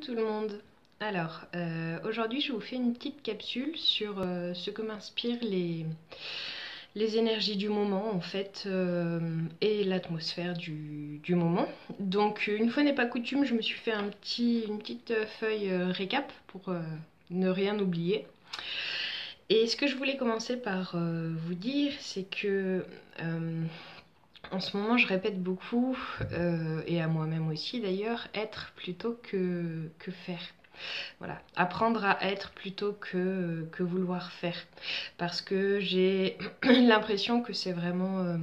tout le monde. Alors, aujourd'hui je vous fais une petite capsule sur ce que m'inspirent les énergies du moment en fait et l'atmosphère du moment. Donc une fois n'est pas coutume, je me suis fait une petite feuille récap pour ne rien oublier. Et ce que je voulais commencer par vous dire, c'est que en ce moment, je répète beaucoup, et à moi-même aussi d'ailleurs, être plutôt que faire. Voilà, apprendre à être plutôt que vouloir faire. Parce que j'ai l'impression que c'est vraiment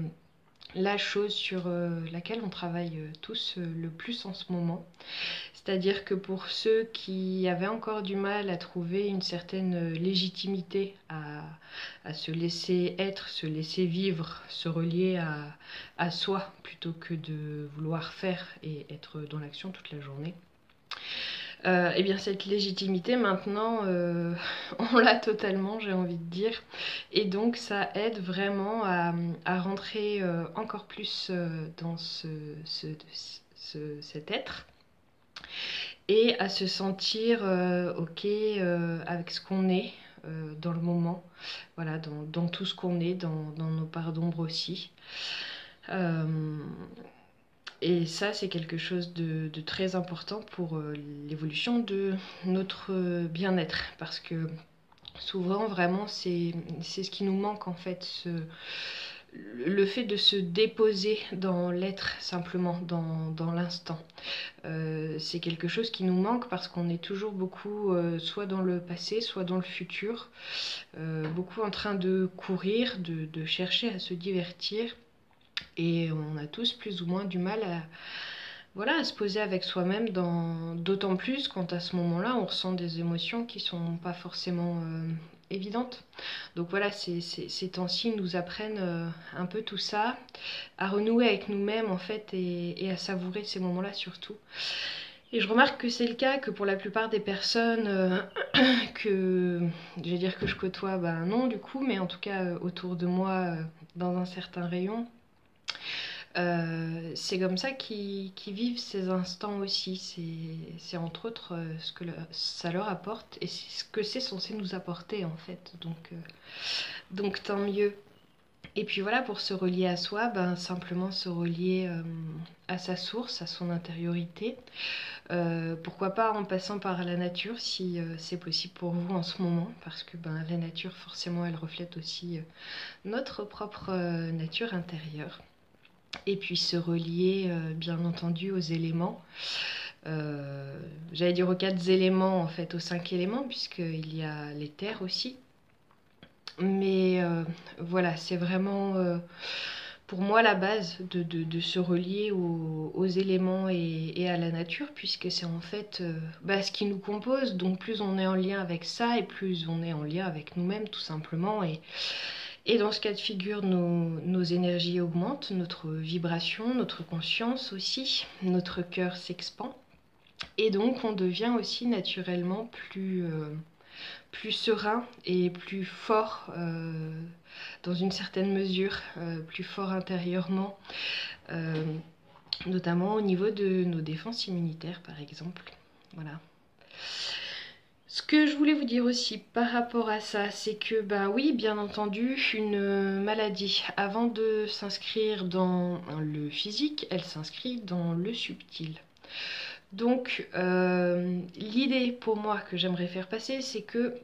la chose sur laquelle on travaille tous le plus en ce moment. C'est-à-dire que pour ceux qui avaient encore du mal à trouver une certaine légitimité à se laisser être, se laisser vivre, se relier à soi plutôt que de vouloir faire et être dans l'action toute la journée, et bien cette légitimité maintenant on l'a totalement, j'ai envie de dire, et donc ça aide vraiment à rentrer encore plus dans cet être et à se sentir ok avec ce qu'on est dans le moment, voilà, dans tout ce qu'on est, dans nos parts d'ombre aussi. Et ça, c'est quelque chose de très important pour l'évolution de notre bien-être. Parce que souvent, vraiment, c'est ce qui nous manque en fait. Le fait de se déposer dans l'être simplement, dans l'instant. C'est quelque chose qui nous manque parce qu'on est toujours beaucoup soit dans le passé, soit dans le futur. Beaucoup en train de courir, de chercher à se divertir. Et on a tous plus ou moins du mal à se poser avec soi-même, d'autant plus quand à ce moment-là on ressent des émotions qui sont pas forcément évidentes. Donc voilà, ces temps-ci nous apprennent un peu tout ça, à renouer avec nous-mêmes en fait et à savourer ces moments-là surtout. Et je remarque que c'est le cas, que pour la plupart des personnes que je vais dire que je côtoie, non du coup, mais en tout cas autour de moi dans un certain rayon, c'est comme ça qu'ils vivent ces instants aussi. C'est entre autres ce que ça leur apporte et c'est ce que c'est censé nous apporter en fait. Donc tant mieux. Et puis voilà, pour se relier à soi, simplement se relier à sa source, à son intériorité. Pourquoi pas en passant par la nature si c'est possible pour vous en ce moment, parce que la nature forcément elle reflète aussi notre propre nature intérieure. Et puis se relier bien entendu aux éléments. J'allais dire aux 4 éléments en fait, aux 5 éléments, puisqu'il y a les terres aussi. Mais voilà, c'est vraiment pour moi la base de se relier aux éléments et à la nature, puisque c'est en fait ce qui nous compose. Donc plus on est en lien avec ça et plus on est en lien avec nous-mêmes tout simplement. Et dans ce cas de figure, nos énergies augmentent, notre vibration, notre conscience aussi, notre cœur s'expand. Et donc on devient aussi naturellement plus serein et plus fort dans une certaine mesure, plus fort intérieurement, notamment au niveau de nos défenses immunitaires par exemple. Voilà. Ce que je voulais vous dire aussi par rapport à ça, c'est que oui, bien entendu, une maladie, avant de s'inscrire dans le physique, elle s'inscrit dans le subtil. Donc l'idée pour moi que j'aimerais faire passer, c'est que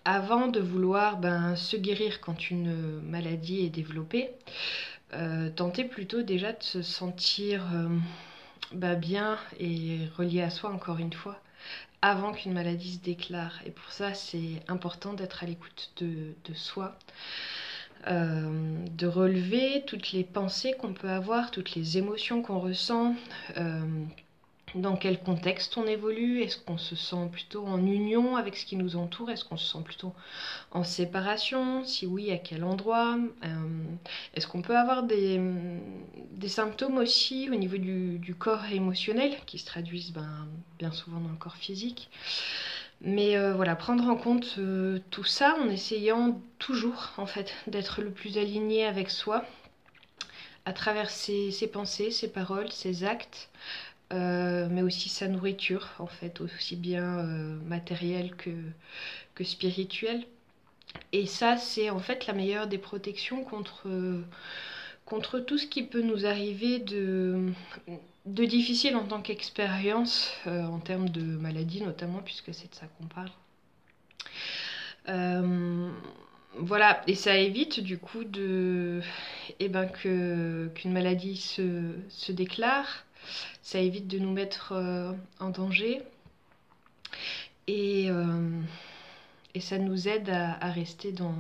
avant de vouloir se guérir quand une maladie est développée, tenter plutôt déjà de se sentir bien et relié à soi encore une fois, avant qu'une maladie se déclare. Et pour ça, c'est important d'être à l'écoute de soi, de relever toutes les pensées qu'on peut avoir, toutes les émotions qu'on ressent, dans quel contexte on évolue. Est-ce qu'on se sent plutôt en union avec ce qui nous entoure? Est-ce qu'on se sent plutôt en séparation? Si oui, à quel endroit? Est-ce qu'on peut avoir des symptômes aussi au niveau du corps émotionnel qui se traduisent bien souvent dans le corps physique? Mais voilà, prendre en compte tout ça en essayant toujours en fait d'être le plus aligné avec soi à travers ses pensées, ses paroles, ses actes, mais aussi sa nourriture, en fait, aussi bien matérielle que spirituelle. Et ça, c'est en fait la meilleure des protections contre tout ce qui peut nous arriver de difficile en tant qu'expérience, en termes de maladie notamment, puisque c'est de ça qu'on parle. Voilà, et ça évite du coup qu'une maladie se déclare, ça évite de nous mettre en danger, et, ça nous aide à rester dans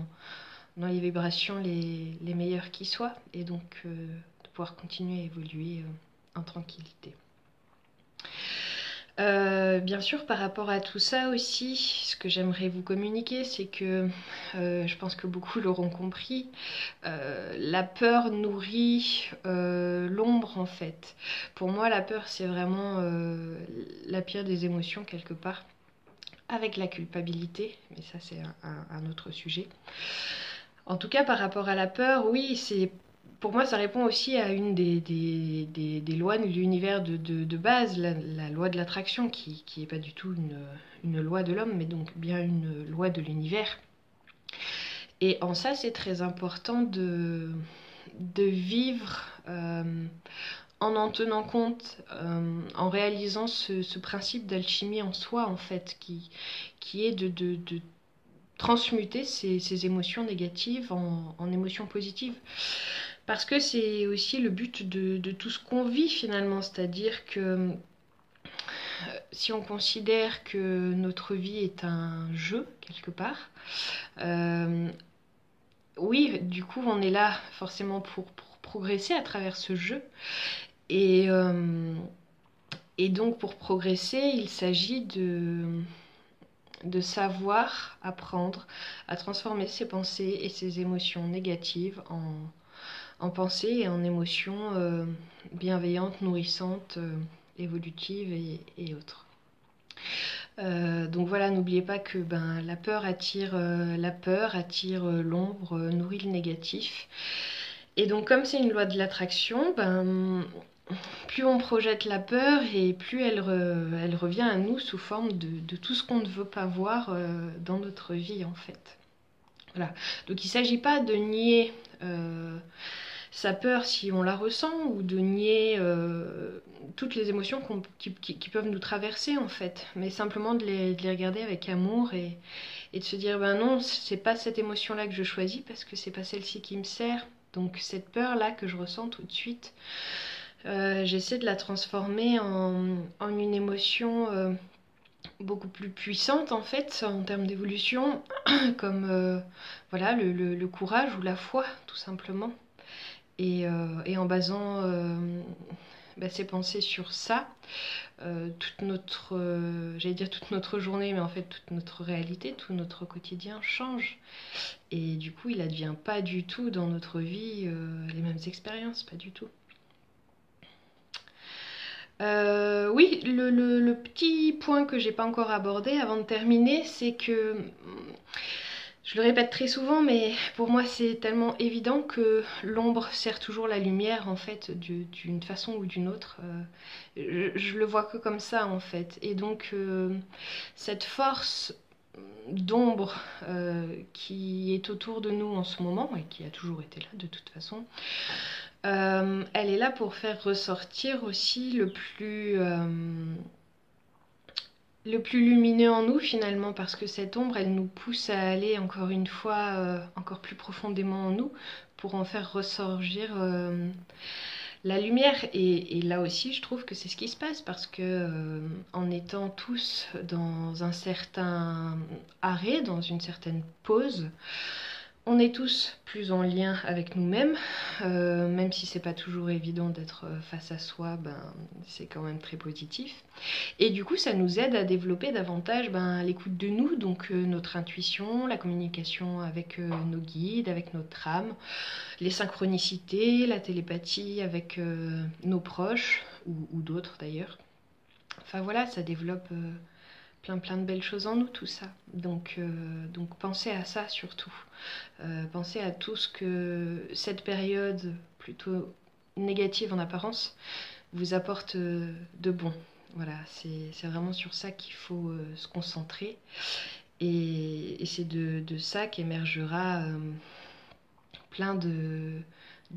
les vibrations les meilleures qui soient, et donc de pouvoir continuer à évoluer en tranquillité. Bien sûr, par rapport à tout ça aussi, ce que j'aimerais vous communiquer, c'est que je pense que beaucoup l'auront compris, la peur nourrit l'ombre en fait. Pour moi, la peur, c'est vraiment la pire des émotions quelque part, avec la culpabilité, mais ça c'est un autre sujet. En tout cas, par rapport à la peur, oui, pour moi, ça répond aussi à une des lois de l'univers de base, la loi de l'attraction, qui n'est pas du tout une loi de l'homme, mais donc bien une loi de l'univers. Et en ça, c'est très important de vivre en tenant compte, en réalisant ce principe d'alchimie en soi, en fait, qui est de transmuter ces émotions négatives en émotions positives. Parce que c'est aussi le but de tout ce qu'on vit finalement, c'est-à-dire que si on considère que notre vie est un jeu quelque part, oui, du coup on est là forcément pour progresser à travers ce jeu, et donc pour progresser il s'agit de savoir apprendre à transformer ses pensées et ses émotions négatives en pensées et en émotions bienveillantes, nourrissantes, évolutives et autres. Donc voilà, n'oubliez pas que la peur attire l'ombre, nourrit le négatif. Et donc comme c'est une loi de l'attraction, plus on projette la peur et plus elle revient à nous sous forme de tout ce qu'on ne veut pas voir dans notre vie en fait. Voilà. Donc il ne s'agit pas de nier sa peur si on la ressent, ou de nier toutes les émotions qui peuvent nous traverser en fait, mais simplement de les regarder avec amour et de se dire non, c'est pas cette émotion là que je choisis parce que c'est pas celle-ci qui me sert. Donc cette peur là que je ressens tout de suite, j'essaie de la transformer en une émotion beaucoup plus puissante en fait en termes d'évolution, comme voilà, le courage ou la foi tout simplement. Et en basant ses pensées sur ça, toute notre journée, mais en fait toute notre réalité, tout notre quotidien change. Et du coup, il advient pas du tout dans notre vie les mêmes expériences, pas du tout. Oui, le petit point que j'ai pas encore abordé avant de terminer, c'est que, je le répète très souvent, mais pour moi c'est tellement évident que l'ombre sert toujours la lumière en fait, d'une façon ou d'une autre. Je le vois que comme ça en fait. Et donc cette force d'ombre qui est autour de nous en ce moment, et qui a toujours été là de toute façon, elle est là pour faire ressortir aussi le plus lumineux en nous finalement, parce que cette ombre elle nous pousse à aller encore une fois encore plus profondément en nous pour en faire ressortir la lumière. Et là aussi je trouve que c'est ce qui se passe, parce que en étant tous dans un certain arrêt, dans une certaine pause, on est tous plus en lien avec nous-mêmes, même si c'est pas toujours évident d'être face à soi, c'est quand même très positif. Et du coup, ça nous aide à développer davantage l'écoute de nous, donc notre intuition, la communication avec nos guides, avec notre âme, les synchronicités, la télépathie avec nos proches, ou d'autres d'ailleurs. Enfin voilà, ça développe plein de belles choses en nous, tout ça. Donc pensez à ça surtout. Pensez à tout ce que cette période plutôt négative en apparence vous apporte de bon. Voilà, c'est vraiment sur ça qu'il faut se concentrer. Et c'est de ça qu'émergera plein de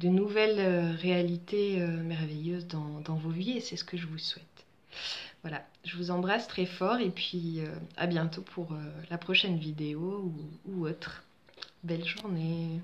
nouvelles réalités merveilleuses dans vos vies, et c'est ce que je vous souhaite. Voilà, je vous embrasse très fort et puis à bientôt pour la prochaine vidéo ou autre. Belle journée!